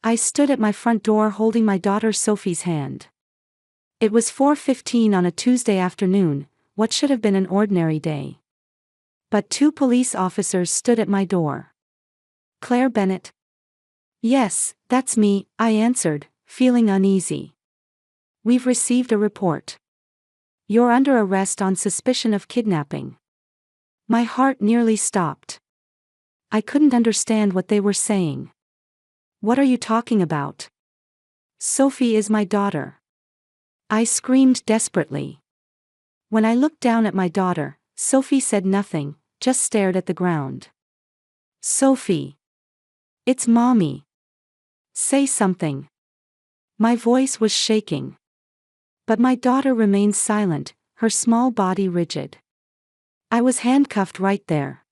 I stood at my front door holding my daughter Sophie's hand. It was 4:15 on a Tuesday afternoon, what should have been an ordinary day. But two police officers stood at my door. Claire Bennett? Yes, that's me, I answered, feeling uneasy. We've received a report. You're under arrest on suspicion of kidnapping. My heart nearly stopped. I couldn't understand what they were saying. What are you talking about? Sophie is my daughter. I screamed desperately. When I looked down at my daughter, Sophie said nothing, just stared at the ground. Sophie. It's Mommy. Say something. My voice was shaking. But my daughter remained silent, her small body rigid. I was handcuffed right there.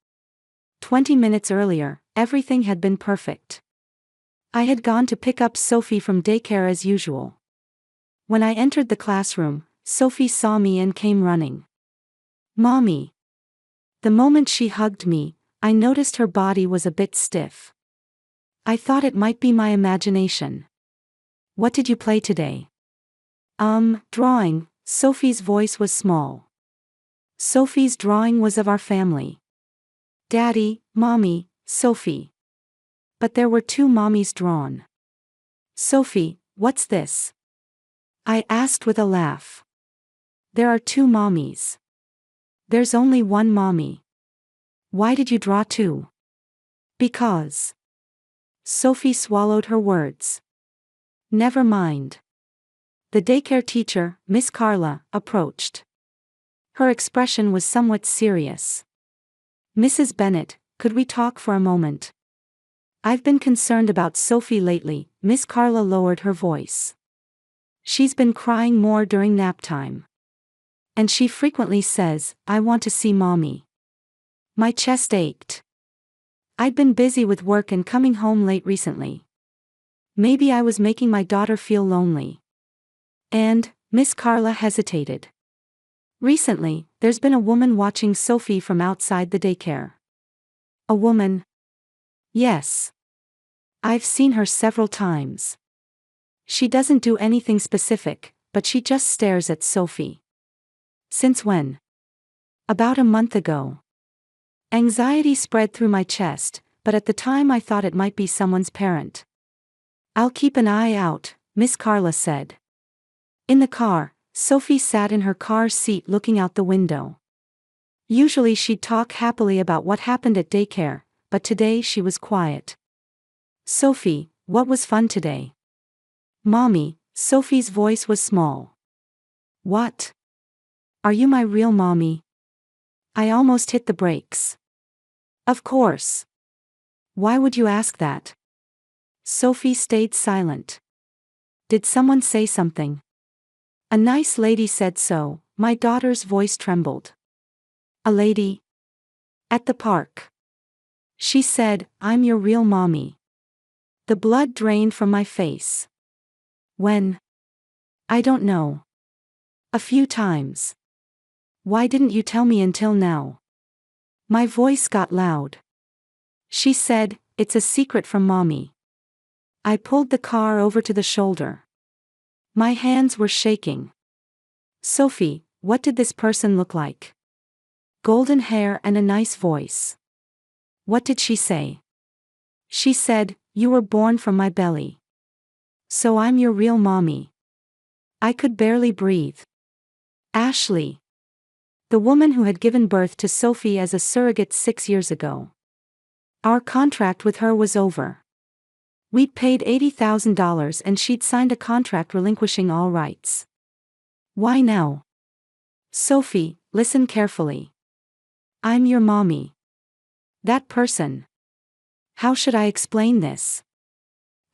20 minutes earlier, everything had been perfect. I had gone to pick up Sophie from daycare as usual. When I entered the classroom, Sophie saw me and came running. Mommy. The moment she hugged me, I noticed her body was a bit stiff. I thought it might be my imagination. What did you play today? Drawing. Sophie's voice was small. Sophie's drawing was of our family. Daddy, Mommy, Sophie. But there were two mommies drawn. Sophie, what's this? I asked with a laugh. There are two mommies. There's only one mommy. Why did you draw two? Because. Sophie swallowed her words. Never mind. The daycare teacher, Miss Carla, approached. Her expression was somewhat serious. Mrs. Bennett, could we talk for a moment? I've been concerned about Sophie lately. Miss Carla lowered her voice. She's been crying more during nap time. And she frequently says, I want to see Mommy. My chest ached. I'd been busy with work and coming home late recently. Maybe I was making my daughter feel lonely. And, Miss Carla hesitated. Recently, there's been a woman watching Sophie from outside the daycare. A woman? Yes. I've seen her several times. She doesn't do anything specific, but she just stares at Sophie. Since when? About a month ago. Anxiety spread through my chest, but at the time I thought it might be someone's parent. I'll keep an eye out, Miss Carla said. In the car, Sophie sat in her car seat looking out the window. Usually she'd talk happily about what happened at daycare, but today she was quiet. Sophie, what was fun today? Mommy, Sophie's voice was small. What? Are you my real mommy? I almost hit the brakes. Of course. Why would you ask that? Sophie stayed silent. Did someone say something? A nice lady said so. My daughter's voice trembled. A lady? At the park. She said, I'm your real mommy. The blood drained from my face. When? I don't know. A few times. Why didn't you tell me until now? My voice got loud. She said, it's a secret from Mommy. I pulled the car over to the shoulder. My hands were shaking. Sophie, what did this person look like? Golden hair and a nice voice. What did she say? She said, you were born from my belly. So I'm your real mommy. I could barely breathe. Ashley. The woman who had given birth to Sophie as a surrogate 6 years ago. Our contract with her was over. We'd paid $80,000 and she'd signed a contract relinquishing all rights. Why now? Sophie, listen carefully. I'm your mommy. That person. How should I explain this?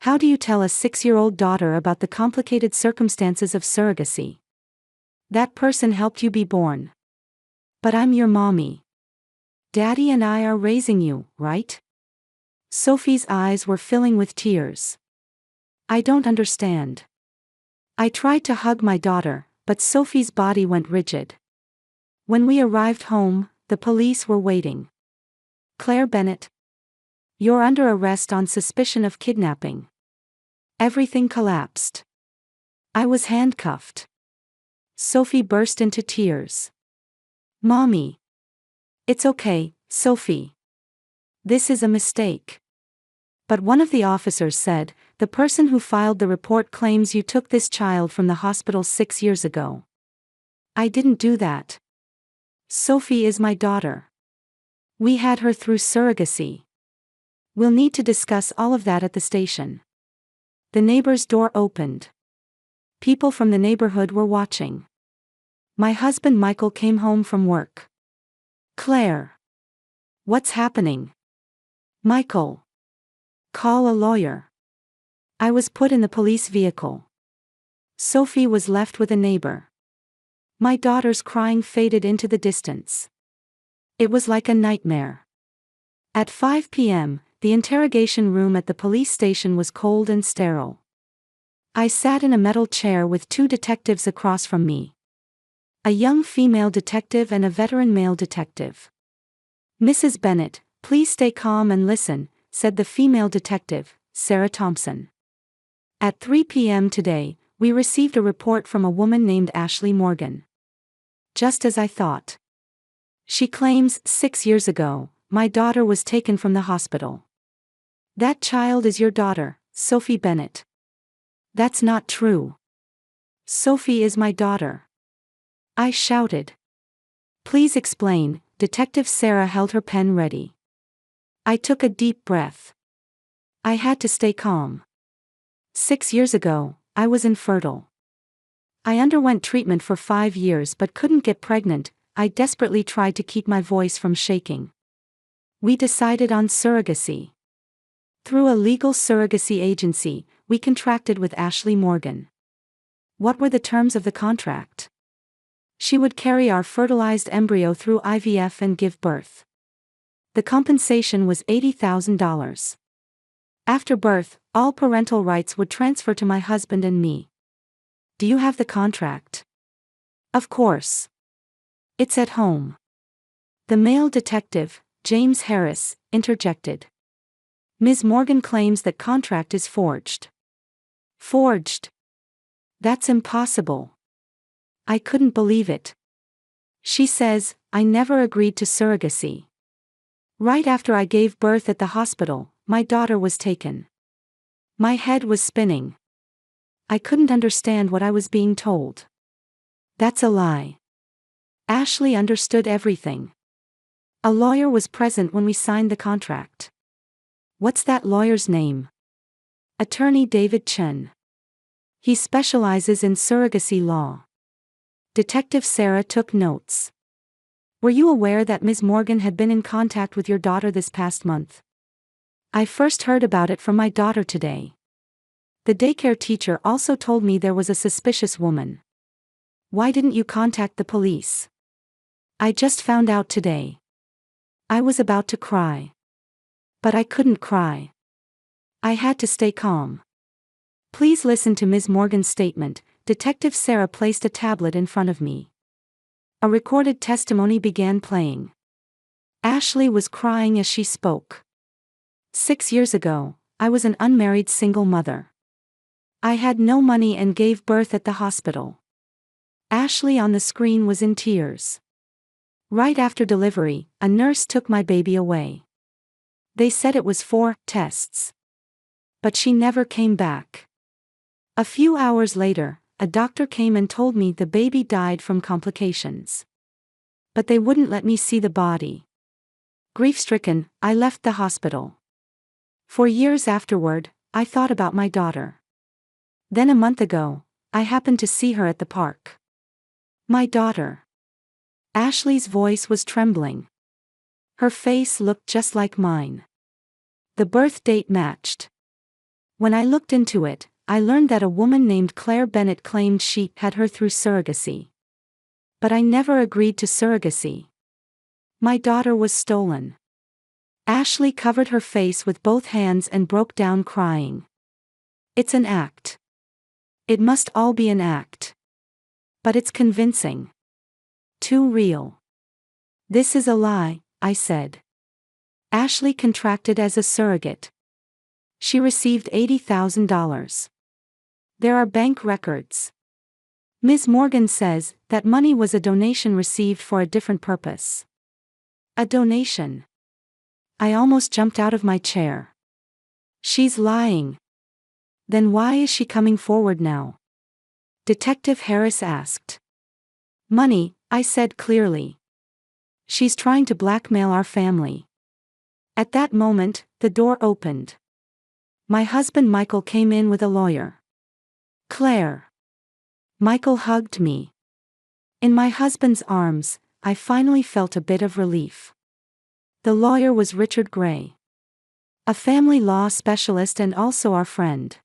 How do you tell a 6-year-old daughter about the complicated circumstances of surrogacy? That person helped you be born. But I'm your mommy. Daddy and I are raising you, right? Sophie's eyes were filling with tears. I don't understand. I tried to hug my daughter, but Sophie's body went rigid. When we arrived home, the police were waiting. Claire Bennett. You're under arrest on suspicion of kidnapping. Everything collapsed. I was handcuffed. Sophie burst into tears. Mommy. It's okay, Sophie. This is a mistake. But one of the officers said, the person who filed the report claims you took this child from the hospital 6 years ago. I didn't do that. Sophie is my daughter. We had her through surrogacy. We'll need to discuss all of that at the station. The neighbor's door opened. People from the neighborhood were watching. My husband Michael came home from work. Claire. What's happening? Michael. Call a lawyer. I was put in the police vehicle. Sophie was left with a neighbor. My daughter's crying faded into the distance. It was like a nightmare. At 5 p.m., the interrogation room at the police station was cold and sterile. I sat in a metal chair with 2 detectives across from me. A young female detective and a veteran male detective. Mrs. Bennett, please stay calm and listen, said the female detective, Sarah Thompson. At 3 p.m. today, we received a report from a woman named Ashley Morgan. Just as I thought. She claims 6 years ago, my daughter was taken from the hospital. That child is your daughter, Sophie Bennett. That's not true. Sophie is my daughter. I shouted. Please explain. Detective Sarah held her pen ready. I took a deep breath. I had to stay calm. 6 years ago, I was infertile. I underwent treatment for 5 years but couldn't get pregnant. I desperately tried to keep my voice from shaking. We decided on surrogacy. Through a legal surrogacy agency, we contracted with Ashley Morgan. What were the terms of the contract? She would carry our fertilized embryo through IVF and give birth. The compensation was $80,000. After birth, all parental rights would transfer to my husband and me. Do you have the contract? Of course. It's at home. The male detective, James Harris, interjected. Ms. Morgan claims that contract is forged. Forged? That's impossible. I couldn't believe it. She says, I never agreed to surrogacy. Right after I gave birth at the hospital, my daughter was taken. My head was spinning. I couldn't understand what I was being told. That's a lie. Ashley understood everything. A lawyer was present when we signed the contract. What's that lawyer's name? Attorney David Chen. He specializes in surrogacy law. Detective Sarah took notes. Were you aware that Ms. Morgan had been in contact with your daughter this past month? I first heard about it from my daughter today. The daycare teacher also told me there was a suspicious woman. Why didn't you contact the police? I just found out today. I was about to cry. But I couldn't cry. I had to stay calm. Please listen to Ms. Morgan's statement. Detective Sarah placed a tablet in front of me. A recorded testimony began playing. Ashley was crying as she spoke. 6 years ago, I was an unmarried single mother. I had no money and gave birth at the hospital. Ashley on the screen was in tears. Right after delivery, a nurse took my baby away. They said it was for tests. But she never came back. A few hours later, a doctor came and told me the baby died from complications. But they wouldn't let me see the body. Grief-stricken, I left the hospital. For years afterward, I thought about my daughter. Then a month ago, I happened to see her at the park. My daughter. Ashley's voice was trembling. Her face looked just like mine. The birth date matched. When I looked into it, I learned that a woman named Claire Bennett claimed she had her through surrogacy. But I never agreed to surrogacy. My daughter was stolen. Ashley covered her face with both hands and broke down crying. It's an act. It must all be an act. But it's convincing. Too real. This is a lie, I said. Ashley contracted as a surrogate. She received $80,000. There are bank records. Ms. Morgan says that money was a donation received for a different purpose. A donation. I almost jumped out of my chair. She's lying. Then why is she coming forward now? Detective Harris asked. Money, I said clearly. She's trying to blackmail our family. At that moment, the door opened. My husband Michael came in with a lawyer. Claire. Michael hugged me. In my husband's arms, I finally felt a bit of relief. The lawyer was Richard Gray, a family law specialist and also our friend.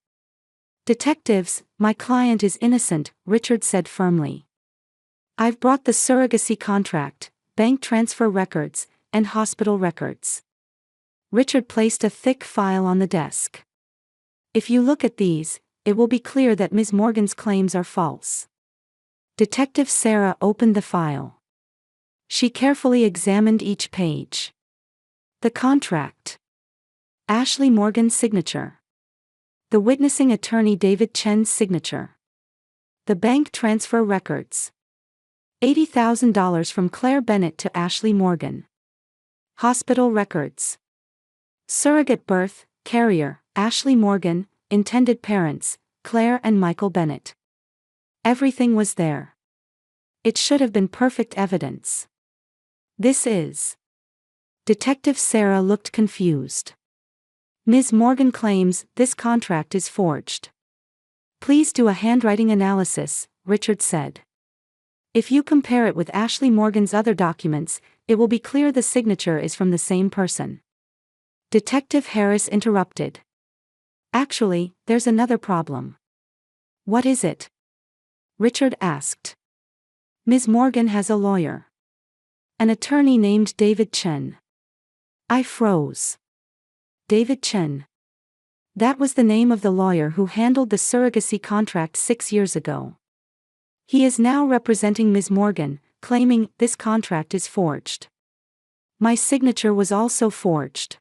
Detectives, my client is innocent, Richard said firmly. I've brought the surrogacy contract, bank transfer records, and hospital records. Richard placed a thick file on the desk. If you look at these, it will be clear that Ms. Morgan's claims are false. Detective Sarah opened the file. She carefully examined each page. The contract. Ashley Morgan's signature. The witnessing attorney David Chen's signature. The bank transfer records. $80,000 from Claire Bennett to Ashley Morgan. Hospital records. Surrogate birth, carrier, Ashley Morgan, intended parents, Claire and Michael Bennett. Everything was there. It should have been perfect evidence. This is. Detective Sarah looked confused. Ms. Morgan claims this contract is forged. Please do a handwriting analysis, Richard said. If you compare it with Ashley Morgan's other documents, it will be clear the signature is from the same person. Detective Harris interrupted. Actually, there's another problem. What is it? Richard asked. Ms. Morgan has a lawyer. An attorney named David Chen. I froze. David Chen. That was the name of the lawyer who handled the surrogacy contract 6 years ago. He is now representing Ms. Morgan, claiming this contract is forged. My signature was also forged.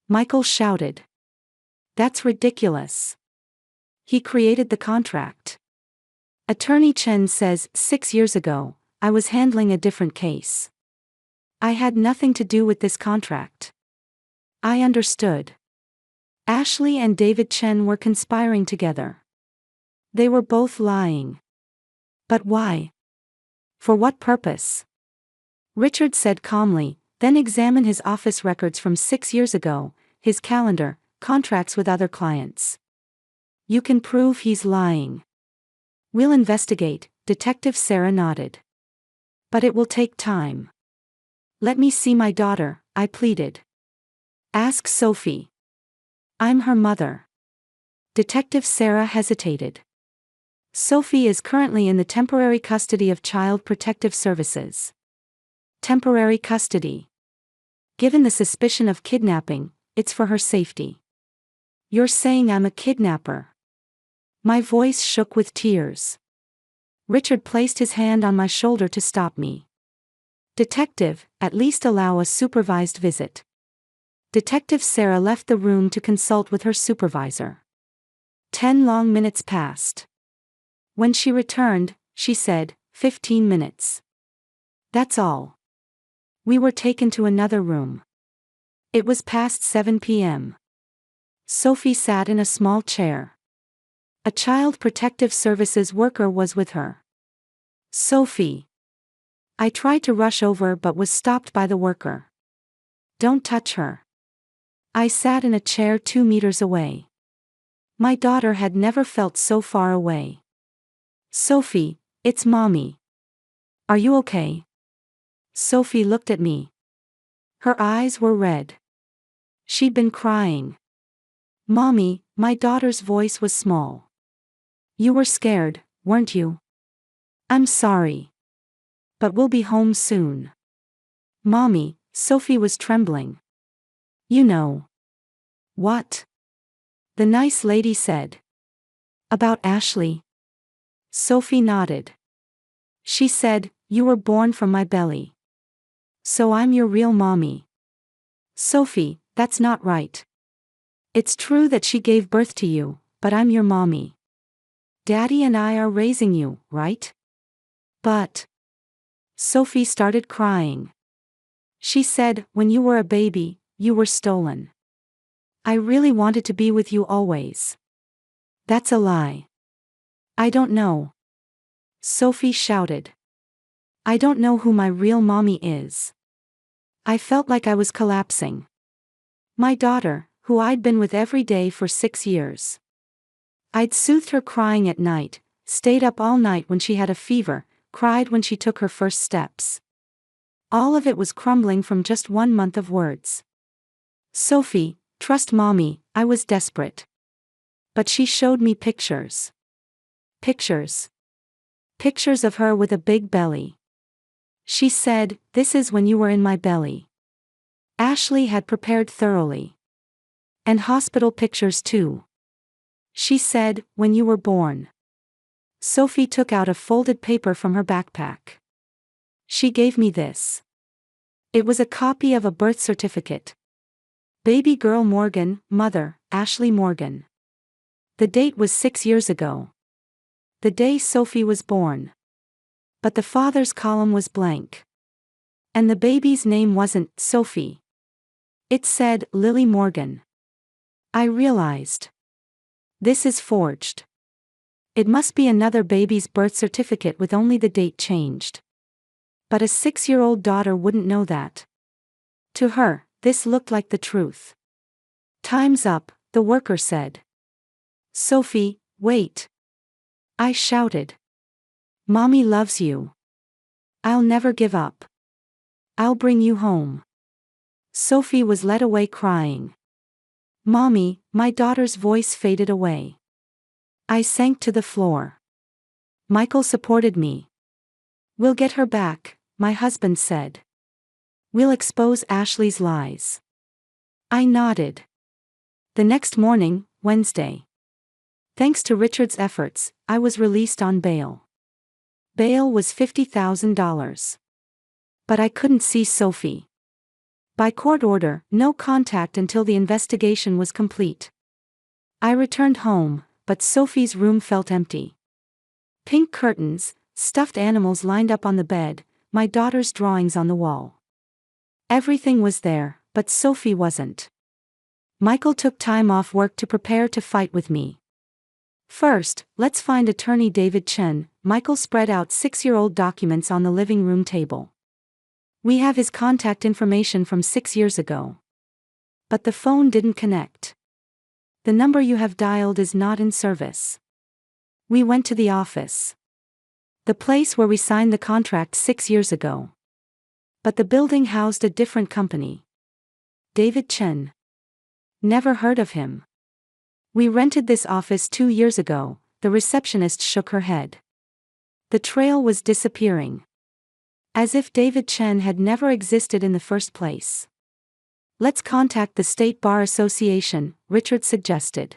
Michael shouted. That's ridiculous. He created the contract. Attorney Chen says 6 years ago, I was handling a different case. I had nothing to do with this contract. I understood. Ashley and David Chen were conspiring together. They were both lying. But why? For what purpose? Richard said calmly, then examine his office records from 6 years ago, his calendar, contracts with other clients. You can prove he's lying. We'll investigate, Detective Sarah nodded. But it will take time. Let me see my daughter, I pleaded. Ask Sophie. I'm her mother. Detective Sarah hesitated. Sophie is currently in the temporary custody of Child Protective Services. Temporary custody. Given the suspicion of kidnapping, it's for her safety. You're saying I'm a kidnapper? My voice shook with tears. Richard placed his hand on my shoulder to stop me. Detective, at least allow a supervised visit. Detective Sarah left the room to consult with her supervisor. 10 long minutes passed. When she returned, she said, 15 minutes. That's all. We were taken to another room. It was past 7 p.m. Sophie sat in a small chair. A Child Protective Services worker was with her. Sophie. I tried to rush over but was stopped by the worker. Don't touch her. I sat in a chair 2 meters away. My daughter had never felt so far away. Sophie, it's Mommy. Are you okay? Sophie looked at me. Her eyes were red. She'd been crying. Mommy, my daughter's voice was small. You were scared, weren't you? I'm sorry. But we'll be home soon. Mommy, Sophie was trembling. You know. What? The nice lady said. About Ashley? Sophie nodded. She said, you were born from my belly. So I'm your real mommy. Sophie, that's not right. It's true that she gave birth to you, but I'm your mommy. Daddy and I are raising you, right? But Sophie started crying. She said, when you were a baby, you were stolen. I really wanted to be with you always. That's a lie. I don't know. Sophie shouted. I don't know who my real mommy is. I felt like I was collapsing. My daughter, who I'd been with every day for 6 years. I'd soothed her crying at night, stayed up all night when she had a fever, cried when she took her first steps. All of it was crumbling from just 1 month of words. Sophie, trust mommy, I was desperate. But she showed me pictures. Pictures. Pictures of her with a big belly. She said, this is when you were in my belly. Ashley had prepared thoroughly. And hospital pictures too. She said, when you were born. Sophie took out a folded paper from her backpack. She gave me this. It was a copy of a birth certificate. Baby girl Morgan, mother, Ashley Morgan. The date was 6 years ago. The day Sophie was born. But the father's column was blank. And the baby's name wasn't Sophie. It said Lily Morgan. I realized. This is forged. It must be another baby's birth certificate with only the date changed. But a 6-year-old daughter wouldn't know that. To her, this looked like the truth. Time's up, the worker said. Sophie, wait. I shouted. Mommy loves you. I'll never give up. I'll bring you home. Sophie was led away crying. Mommy, my daughter's voice faded away. I sank to the floor. Michael supported me. We'll get her back, my husband said. We'll expose Ashley's lies. I nodded. The next morning, Wednesday. Thanks to Richard's efforts, I was released on bail. Bail was $50,000. But I couldn't see Sophie. By court order, no contact until the investigation was complete. I returned home, but Sophie's room felt empty. Pink curtains, stuffed animals lined up on the bed, my daughter's drawings on the wall. Everything was there, but Sophie wasn't. Michael took time off work to prepare to fight with me. First, let's find attorney David Chen. Michael spread out 6-year-old documents on the living room table. We have his contact information from 6 years ago. But the phone didn't connect. The number you have dialed is not in service. We went to the office. The place where we signed the contract 6 years ago. But the building housed a different company. David Chen. Never heard of him. We rented this office 2 years ago, the receptionist shook her head. The trail was disappearing. As if David Chen had never existed in the first place. Let's contact the State Bar Association, Richard suggested.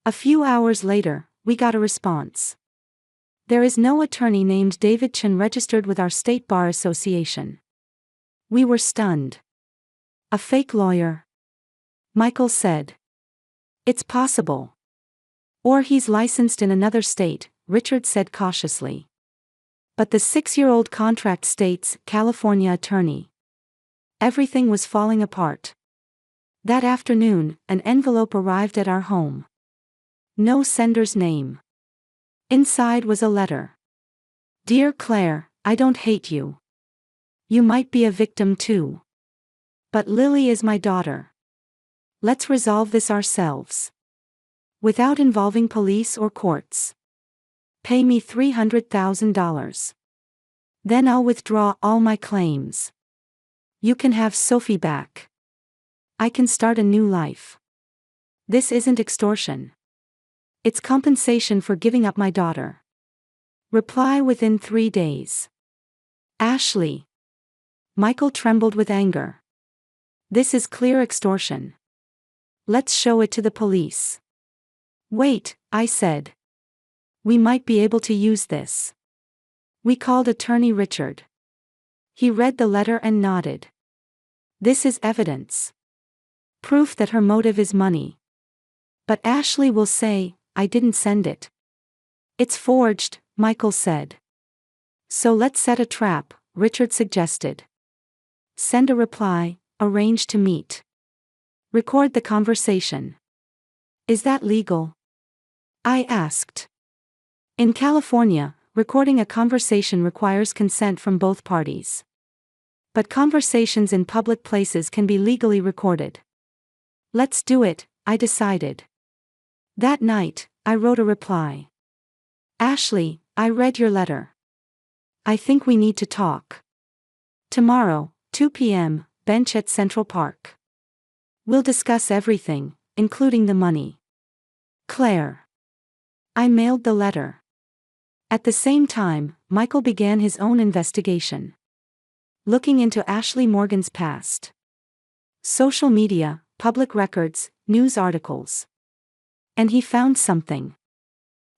A few hours later, we got a response. There is no attorney named David Chen registered with our State Bar Association. We were stunned. A fake lawyer? Michael said. It's possible. Or he's licensed in another state, Richard said cautiously. But the 6-year-old contract states, California attorney. Everything was falling apart. That afternoon, an envelope arrived at our home. No sender's name. Inside was a letter. Dear Claire, I don't hate you. You might be a victim too. But Lily is my daughter. Let's resolve this ourselves. Without involving police or courts. Pay me $300,000. Then I'll withdraw all my claims. You can have Sophie back. I can start a new life. This isn't extortion. It's compensation for giving up my daughter. Reply within 3 days. Ashley. Michael trembled with anger. This is clear extortion. Let's show it to the police. Wait, I said. We might be able to use this. We called attorney Richard. He read the letter and nodded. This is evidence. Proof that her motive is money. But Ashley will say, I didn't send it. It's forged, Michael said. So let's set a trap, Richard suggested. Send a reply, arrange to meet. Record the conversation. Is that legal? I asked. In California, recording a conversation requires consent from both parties. But conversations in public places can be legally recorded. Let's do it, I decided. That night, I wrote a reply. Ashley, I read your letter. I think we need to talk. Tomorrow, 2 p.m., bench at Central Park. We'll discuss everything, including the money. Claire. I mailed the letter. At the same time, Michael began his own investigation. Looking into Ashley Morgan's past. Social media, public records, news articles. And he found something.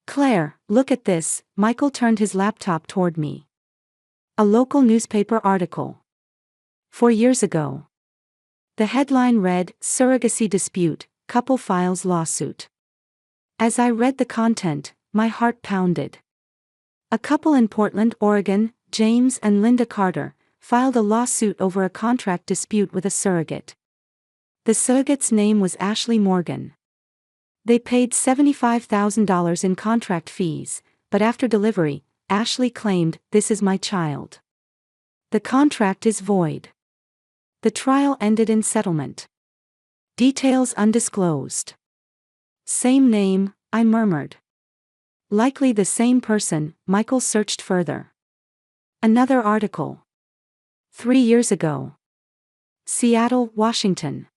Claire, look at this, Michael turned his laptop toward me. A local newspaper article. 4 years ago. The headline read, Surrogacy Dispute, Couple Files Lawsuit. As I read the content, my heart pounded. A couple in Portland, Oregon, James and Linda Carter, filed a lawsuit over a contract dispute with a surrogate. The surrogate's name was Ashley Morgan. They paid $75,000 in contract fees, but after delivery, Ashley claimed, "This is my child." The contract is void. The trial ended in settlement. Details undisclosed. Same name, I murmured. Likely the same person, Michael searched further. Another article. 3 years ago. Seattle, Washington.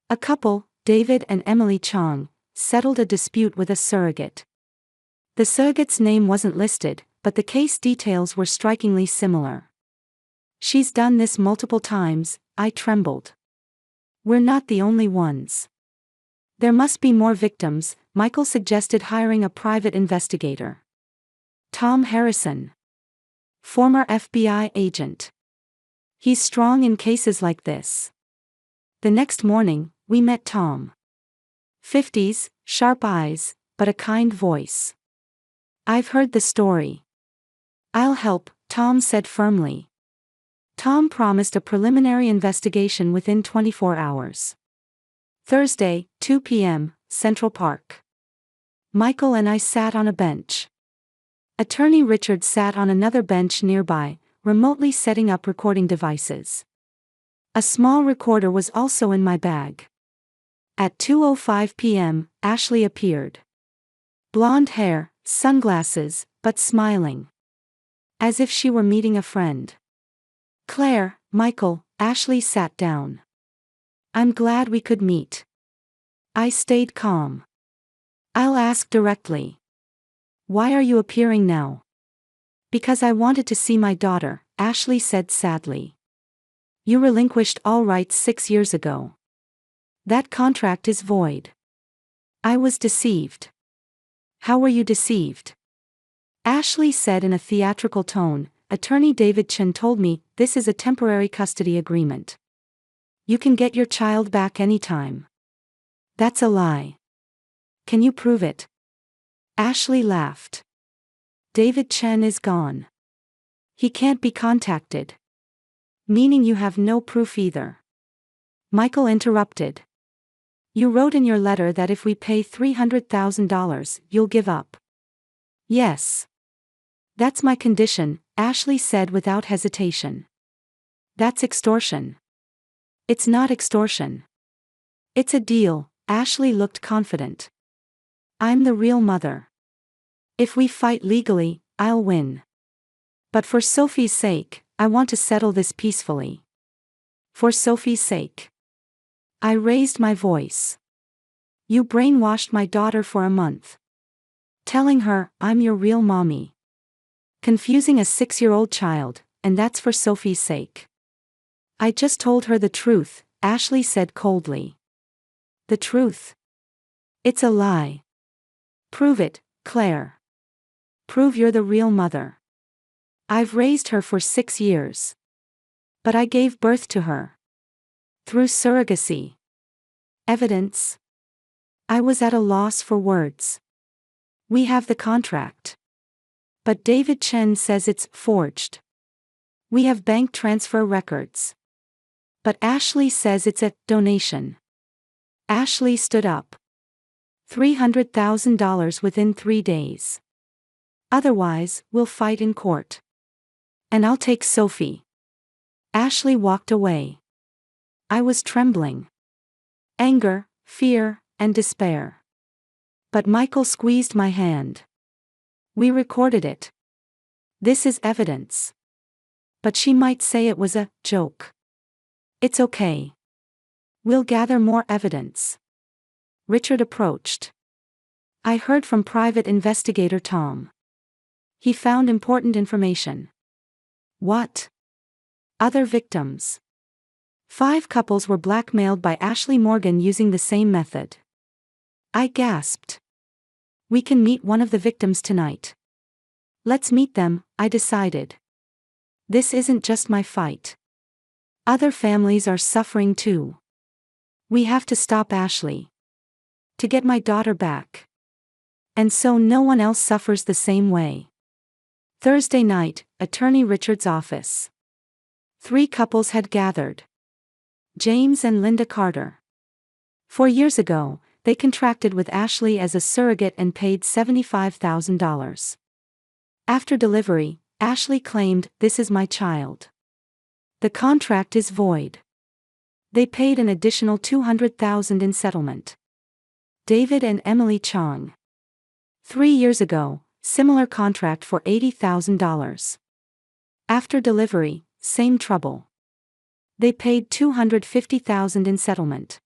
A couple, David and Emily Chong, settled a dispute with a surrogate. The surrogate's name wasn't listed, but the case details were strikingly similar. She's done this multiple times, I trembled. We're not the only ones. There must be more victims, Michael suggested hiring a private investigator. Tom Harrison. Former FBI agent. He's strong in cases like this. The next morning, we met Tom. 50s, sharp eyes, but a kind voice. I've heard the story. I'll help, Tom said firmly. Tom promised a preliminary investigation within 24 hours. Thursday, 2 p.m., Central Park. Michael and I sat on a bench. Attorney Richard sat on another bench nearby, remotely setting up recording devices. A small recorder was also in my bag. At 2:05 p.m., Ashley appeared. Blonde hair, sunglasses, but smiling. As if she were meeting a friend. Claire, Michael, Ashley sat down. I'm glad we could meet. I stayed calm. I'll ask directly. Why are you appearing now? Because I wanted to see my daughter, Ashley said sadly. You relinquished all rights 6 years ago. That contract is void. I was deceived. How were you deceived? Ashley said in a theatrical tone, Attorney David Chen told me, this is a temporary custody agreement. You can get your child back anytime. That's a lie. Can you prove it? Ashley laughed. David Chen is gone. He can't be contacted. Meaning you have no proof either. Michael interrupted. You wrote in your letter that if we pay $300,000, you'll give up. Yes. That's my condition, Ashley said without hesitation. That's extortion. It's not extortion. It's a deal, Ashley looked confident. I'm the real mother. If we fight legally, I'll win. But for Sophie's sake, I want to settle this peacefully. For Sophie's sake. I raised my voice. You brainwashed my daughter for a month. Telling her, I'm your real mommy. Confusing a 6-year-old child, and that's for Sophie's sake. I just told her the truth, Ashley said coldly. The truth? It's a lie. Prove it, Claire. Prove you're the real mother. I've raised her for 6 years. But I gave birth to her. Through surrogacy. Evidence? I was at a loss for words. We have the contract. But David Chen says it's forged. We have bank transfer records. But Ashley says it's a donation. Ashley stood up. $300,000 within 3 days. Otherwise, we'll fight in court. And I'll take Sophie. Ashley walked away. I was trembling. Anger, fear, and despair. But Michael squeezed my hand. We recorded it. This is evidence. But she might say it was a joke. It's okay. We'll gather more evidence. Richard approached. I heard from Private Investigator Tom. He found important information. What? Other victims. 5 couples were blackmailed by Ashley Morgan using the same method. I gasped. We can meet one of the victims tonight. Let's meet them, I decided. This isn't just my fight. Other families are suffering too. We have to stop Ashley. To get my daughter back. And so no one else suffers the same way. Thursday night, Attorney Richard's office. 3 couples had gathered. James and Linda Carter. 4 years ago, they contracted with Ashley as a surrogate and paid $75,000. After delivery, Ashley claimed, "This is my child." The contract is void. They paid an additional $200,000 in settlement. David and Emily Chong. 3 years ago, similar contract for $80,000. After delivery, same trouble. They paid $250,000 in settlement.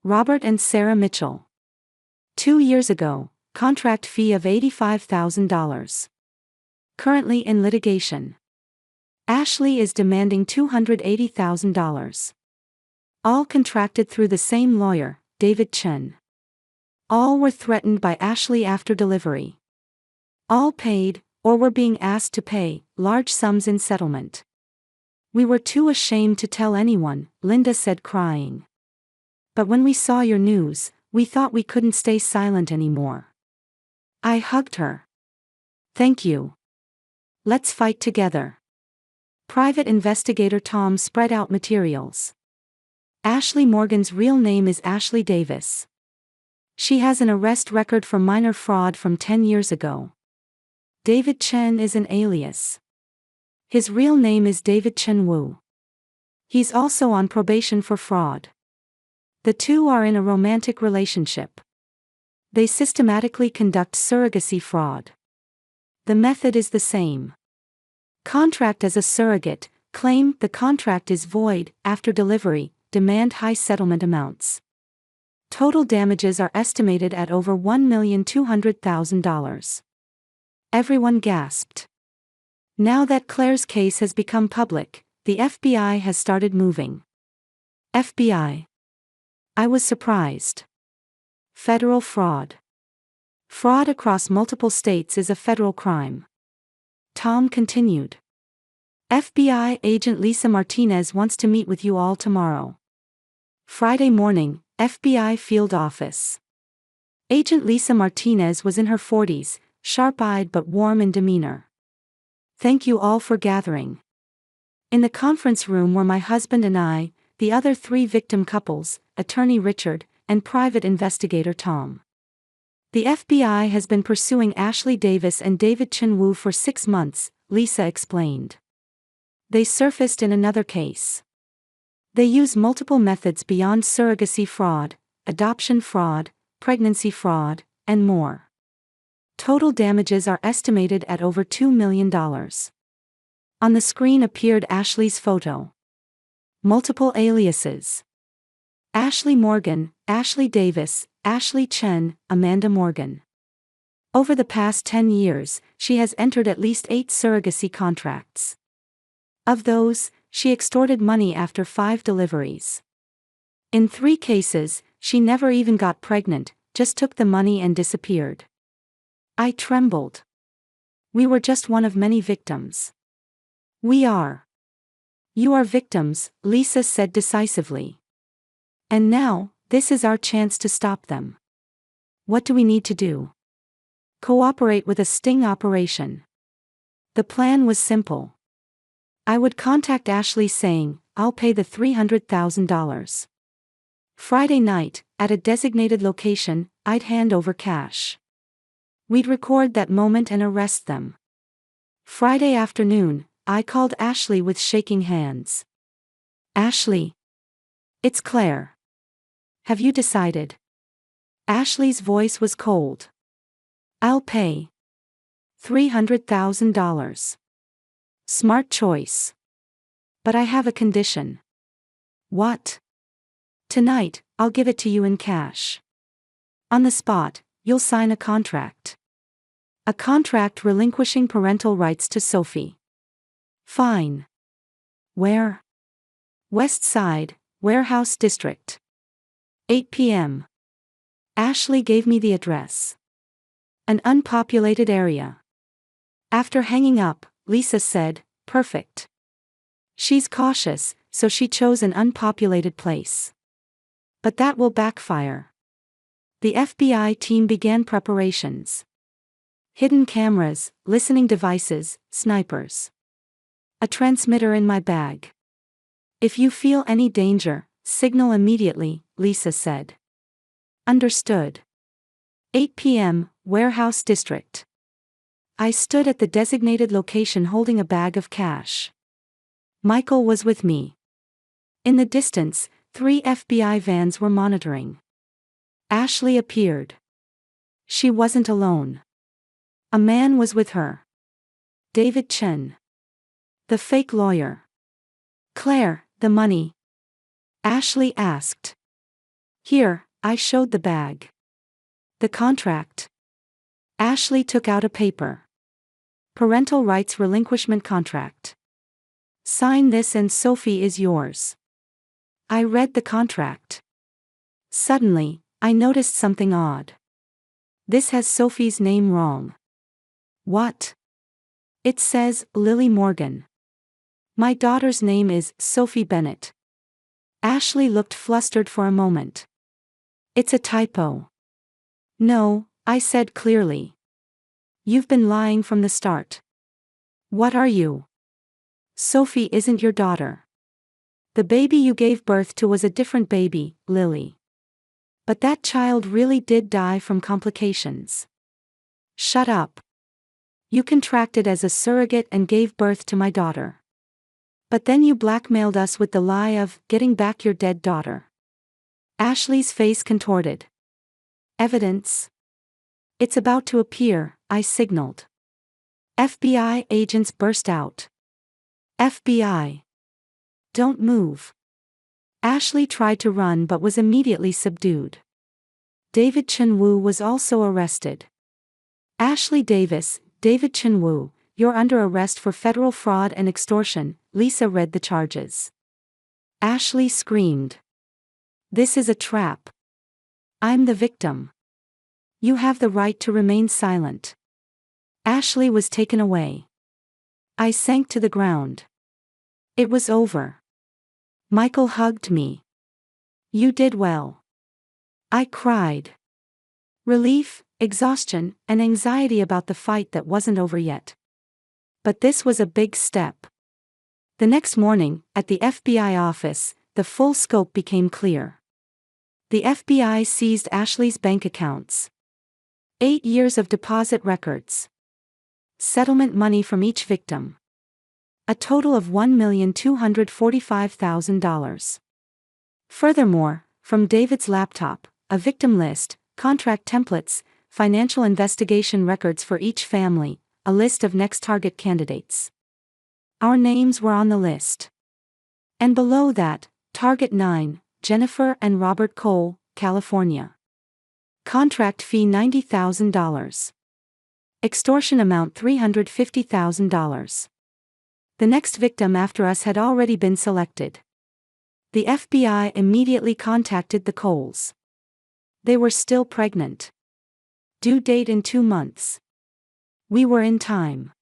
Robert and Sarah Mitchell. 2 years ago, contract fee of $85,000. Currently in litigation. Ashley is demanding $280,000. All contracted through the same lawyer, David Chen. All were threatened by Ashley after delivery. All paid, or were being asked to pay, large sums in settlement. We were too ashamed to tell anyone, Linda said crying. But when we saw your news, we thought we couldn't stay silent anymore. I hugged her. Thank you. Let's fight together. Private Investigator Tom spread out materials. Ashley Morgan's real name is Ashley Davis. She has an arrest record for minor fraud from 10 years ago. David Chen is an alias. His real name is David Chen Wu. He's also on probation for fraud. The two are in a romantic relationship. They systematically conduct surrogacy fraud. The method is the same. Contract as a surrogate, claim the contract is void, after delivery, demand high settlement amounts. Total damages are estimated at over $1,200,000. Everyone gasped. Now that Claire's case has become public, the FBI has started moving. FBI. I was surprised. Federal fraud. Fraud across multiple states is a federal crime. Tom continued. FBI agent Lisa Martinez wants to meet with you all tomorrow. Friday morning, FBI field office. Agent Lisa Martinez was in her 40s, sharp-eyed but warm in demeanor. Thank you all for gathering. In the conference room were my husband and I, the other 3 victim couples, Attorney Richard, and Private Investigator Tom. The FBI has been pursuing Ashley Davis and David Chen Wu for 6 months, Lisa explained. They surfaced in another case. They use multiple methods beyond surrogacy fraud, adoption fraud, pregnancy fraud, and more. Total damages are estimated at over $2 million. On the screen appeared Ashley's photo. Multiple aliases. Ashley Morgan, Ashley Davis, Ashley Chen, Amanda Morgan. Over the past 10 years, she has entered at least 8 surrogacy contracts. Of those, she extorted money after 5 deliveries. In 3 cases, she never even got pregnant, just took the money and disappeared. I trembled. We were just one of many victims. We are. You are victims, Lisa said decisively. And now, this is our chance to stop them. What do we need to do? Cooperate with a sting operation. The plan was simple. I would contact Ashley saying, I'll pay the $300,000. Friday night, at a designated location, I'd hand over cash. We'd record that moment and arrest them. Friday afternoon, I called Ashley with shaking hands. Ashley. It's Claire. Have you decided? Ashley's voice was cold. I'll pay. $300,000. Smart choice. But I have a condition. What? Tonight, I'll give it to you in cash. On the spot, you'll sign a contract. A contract relinquishing parental rights to Sophie. Fine. Where? West Side, Warehouse District. 8 p.m. Ashley gave me the address. An unpopulated area. After hanging up, Lisa said, "Perfect." She's cautious, so she chose an unpopulated place. But that will backfire. The FBI team began preparations. Hidden cameras, listening devices, snipers. A transmitter in my bag. If you feel any danger, signal immediately, Lisa said. Understood. 8 p.m., Warehouse District. I stood at the designated location holding a bag of cash. Michael was with me. In the distance, 3 FBI vans were monitoring. Ashley appeared. She wasn't alone. A man was with her. David Chen. The fake lawyer. Claire, the money? Ashley asked. Here, I showed the bag. The contract. Ashley took out a paper. Parental rights relinquishment contract. Sign this and Sophie is yours. I read the contract. Suddenly, I noticed something odd. This has Sophie's name wrong. What? It says, Lily Morgan. My daughter's name is Sophie Bennett. Ashley looked flustered for a moment. It's a typo. No, I said clearly. You've been lying from the start. What are you? Sophie isn't your daughter. The baby you gave birth to was a different baby, Lily. But that child really did die from complications. Shut up. You contracted as a surrogate and gave birth to my daughter. But then you blackmailed us with the lie of getting back your dead daughter. Ashley's face contorted. Evidence? It's about to appear, I signaled. FBI agents burst out. FBI. Don't move. Ashley tried to run but was immediately subdued. David Chen-Wu was also arrested. Ashley Davis, David Chen-Wu, you're under arrest for federal fraud and extortion, Lisa read the charges. Ashley screamed. This is a trap. I'm the victim. You have the right to remain silent. Ashley was taken away. I sank to the ground. It was over. Michael hugged me. You did well. I cried. Relief, exhaustion, and anxiety about the fight that wasn't over yet. But this was a big step. The next morning, at the FBI office, the full scope became clear. The FBI seized Ashley's bank accounts. 8 years of deposit records. Settlement money from each victim. A total of $1,245,000. Furthermore, from David's laptop, a victim list, contract templates, financial investigation records for each family, a list of next target candidates. Our names were on the list. And below that, Target 9, Jennifer and Robert Cole, California. Contract fee $90,000. Extortion amount $350,000. The next victim after us had already been selected. The FBI immediately contacted the Coles. They were still pregnant. Due date in 2 months. We were in time.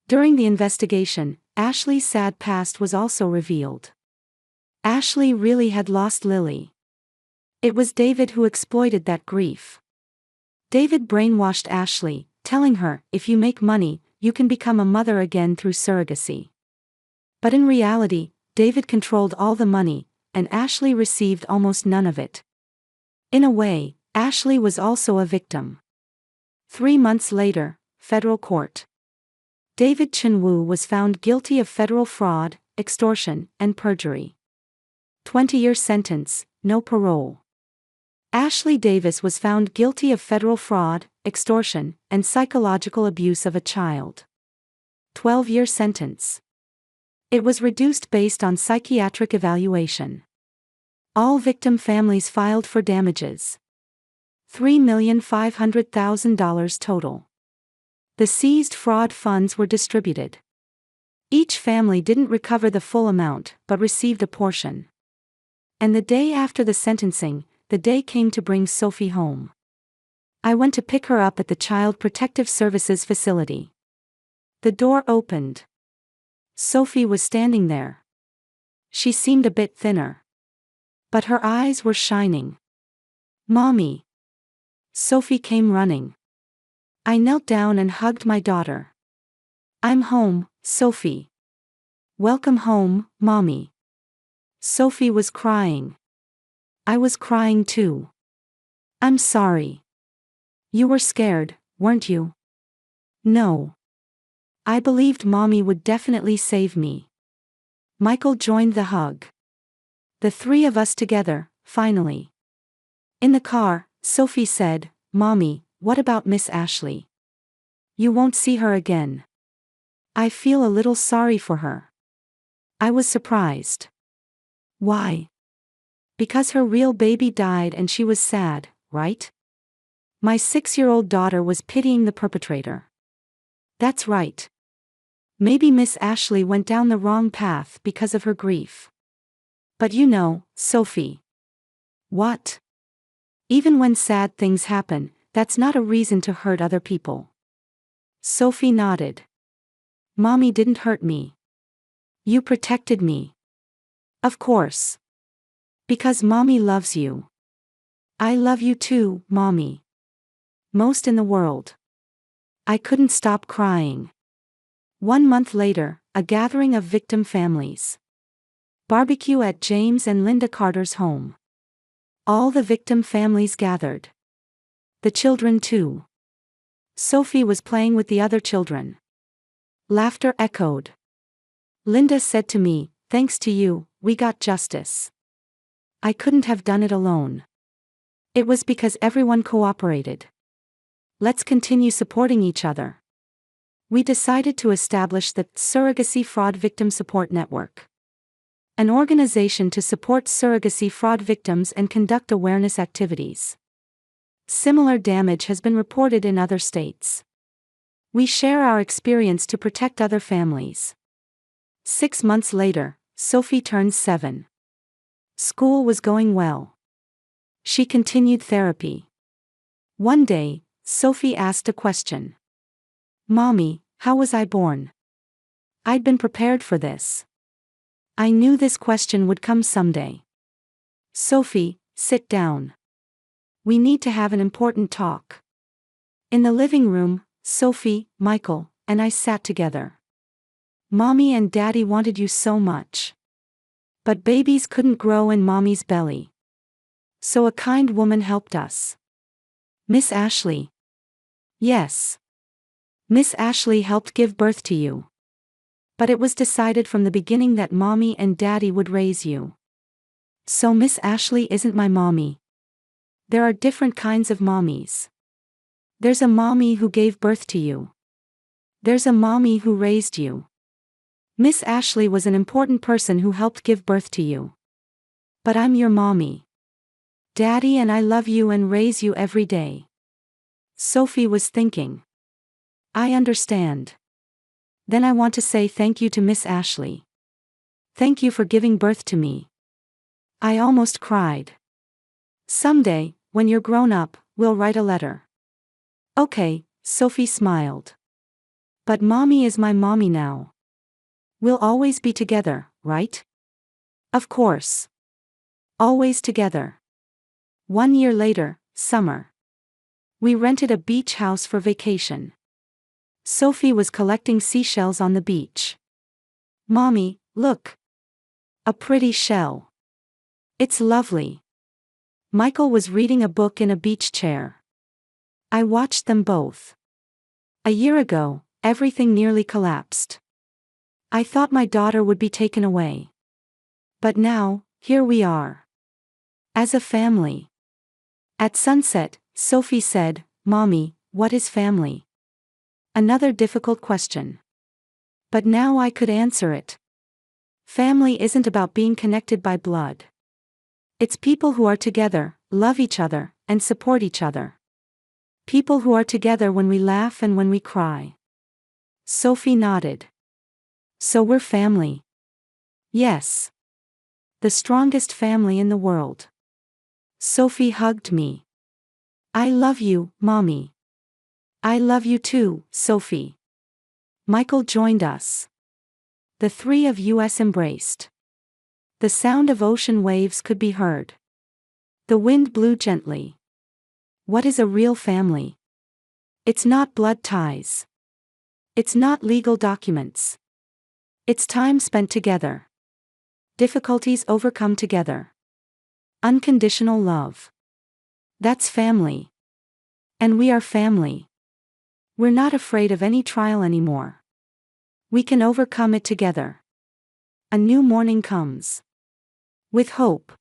During the investigation, Ashley's sad past was also revealed. Ashley really had lost Lily. It was David who exploited that grief. David brainwashed Ashley, telling her, if you make money, you can become a mother again through surrogacy. But in reality, David controlled all the money, and Ashley received almost none of it. In a way, Ashley was also a victim. 3 months later, federal court. David Chinwoo was found guilty of federal fraud, extortion, and perjury. 20-year sentence, no parole. Ashley Davis was found guilty of federal fraud, extortion, and psychological abuse of a child. 12-year sentence. It was reduced based on psychiatric evaluation. All victim families filed for damages. $3,500,000 total. The seized fraud funds were distributed. Each family didn't recover the full amount, but received a portion. And the day after the sentencing, the day came to bring Sophie home. I went to pick her up at the Child Protective Services facility. The door opened. Sophie was standing there. She seemed a bit thinner. But her eyes were shining. "Mommy." Sophie came running. I knelt down and hugged my daughter. "I'm home, Sophie." "Welcome home, Mommy." Sophie was crying. I was crying too. "I'm sorry. You were scared, weren't you?" "No. I believed Mommy would definitely save me." Michael joined the hug. The three of us together, finally. In the car, Sophie said, "Mommy, what about Miss Ashley? You won't see her again." I feel a little sorry for her. I was surprised. Why? Because her real baby died and she was sad, right? My 6-year-old daughter was pitying the perpetrator. That's right. Maybe Miss Ashley went down the wrong path because of her grief. But you know, Sophie. What? Even when sad things happen, that's not a reason to hurt other people. Sophie nodded. Mommy didn't hurt me. You protected me. Of course. Because Mommy loves you. I love you too, Mommy. Most in the world. I couldn't stop crying. 1 month later, a gathering of victim families. Barbecue at James and Linda Carter's home. All the victim families gathered. The children too. Sophie was playing with the other children. Laughter echoed. Linda said to me, "Thanks to you, we got justice." I couldn't have done it alone. It was because everyone cooperated. Let's continue supporting each other. We decided to establish the Surrogacy Fraud Victim Support Network, an organization to support surrogacy fraud victims and conduct awareness activities. Similar damage has been reported in other states. We share our experience to protect other families. 6 months later, Sophie turned 7. School was going well. She continued therapy. One day, Sophie asked a question. "Mommy, how was I born?" I'd been prepared for this. I knew this question would come someday. "Sophie, sit down. We need to have an important talk." In the living room, Sophie, Michael, and I sat together. "Mommy and Daddy wanted you so much. But babies couldn't grow in Mommy's belly. So a kind woman helped us. Miss Ashley." "Yes. Miss Ashley helped give birth to you. But it was decided from the beginning that Mommy and Daddy would raise you. So Miss Ashley isn't my mommy. There are different kinds of mommies. There's a mommy who gave birth to you. There's a mommy who raised you. Miss Ashley was an important person who helped give birth to you. But I'm your mommy. Daddy and I love you and raise you every day." Sophie was thinking. I understand. Then I want to say thank you to Miss Ashley. Thank you for giving birth to me. I almost cried. Someday, when you're grown up, we'll write a letter. Okay, Sophie smiled. But Mommy is my mommy now. We'll always be together, right? Of course. Always together. 1 year later, summer. We rented a beach house for vacation. Sophie was collecting seashells on the beach. Mommy, look. A pretty shell. It's lovely. Michael was reading a book in a beach chair. I watched them both. A year ago, everything nearly collapsed. I thought my daughter would be taken away. But now, here we are. As a family. At sunset, Sophie said, "Mommy, what is family?" Another difficult question. But now I could answer it. Family isn't about being connected by blood. It's people who are together, love each other, and support each other. People who are together when we laugh and when we cry. Sophie nodded. So we're family. Yes. The strongest family in the world. Sophie hugged me. I love you, Mommy. I love you too, Sophie. Michael joined us. The three of us embraced. The sound of ocean waves could be heard. The wind blew gently. What is a real family? It's not blood ties. It's not legal documents. It's time spent together. Difficulties overcome together. Unconditional love. That's family. And we are family. We're not afraid of any trial anymore. We can overcome it together. A new morning comes. With hope.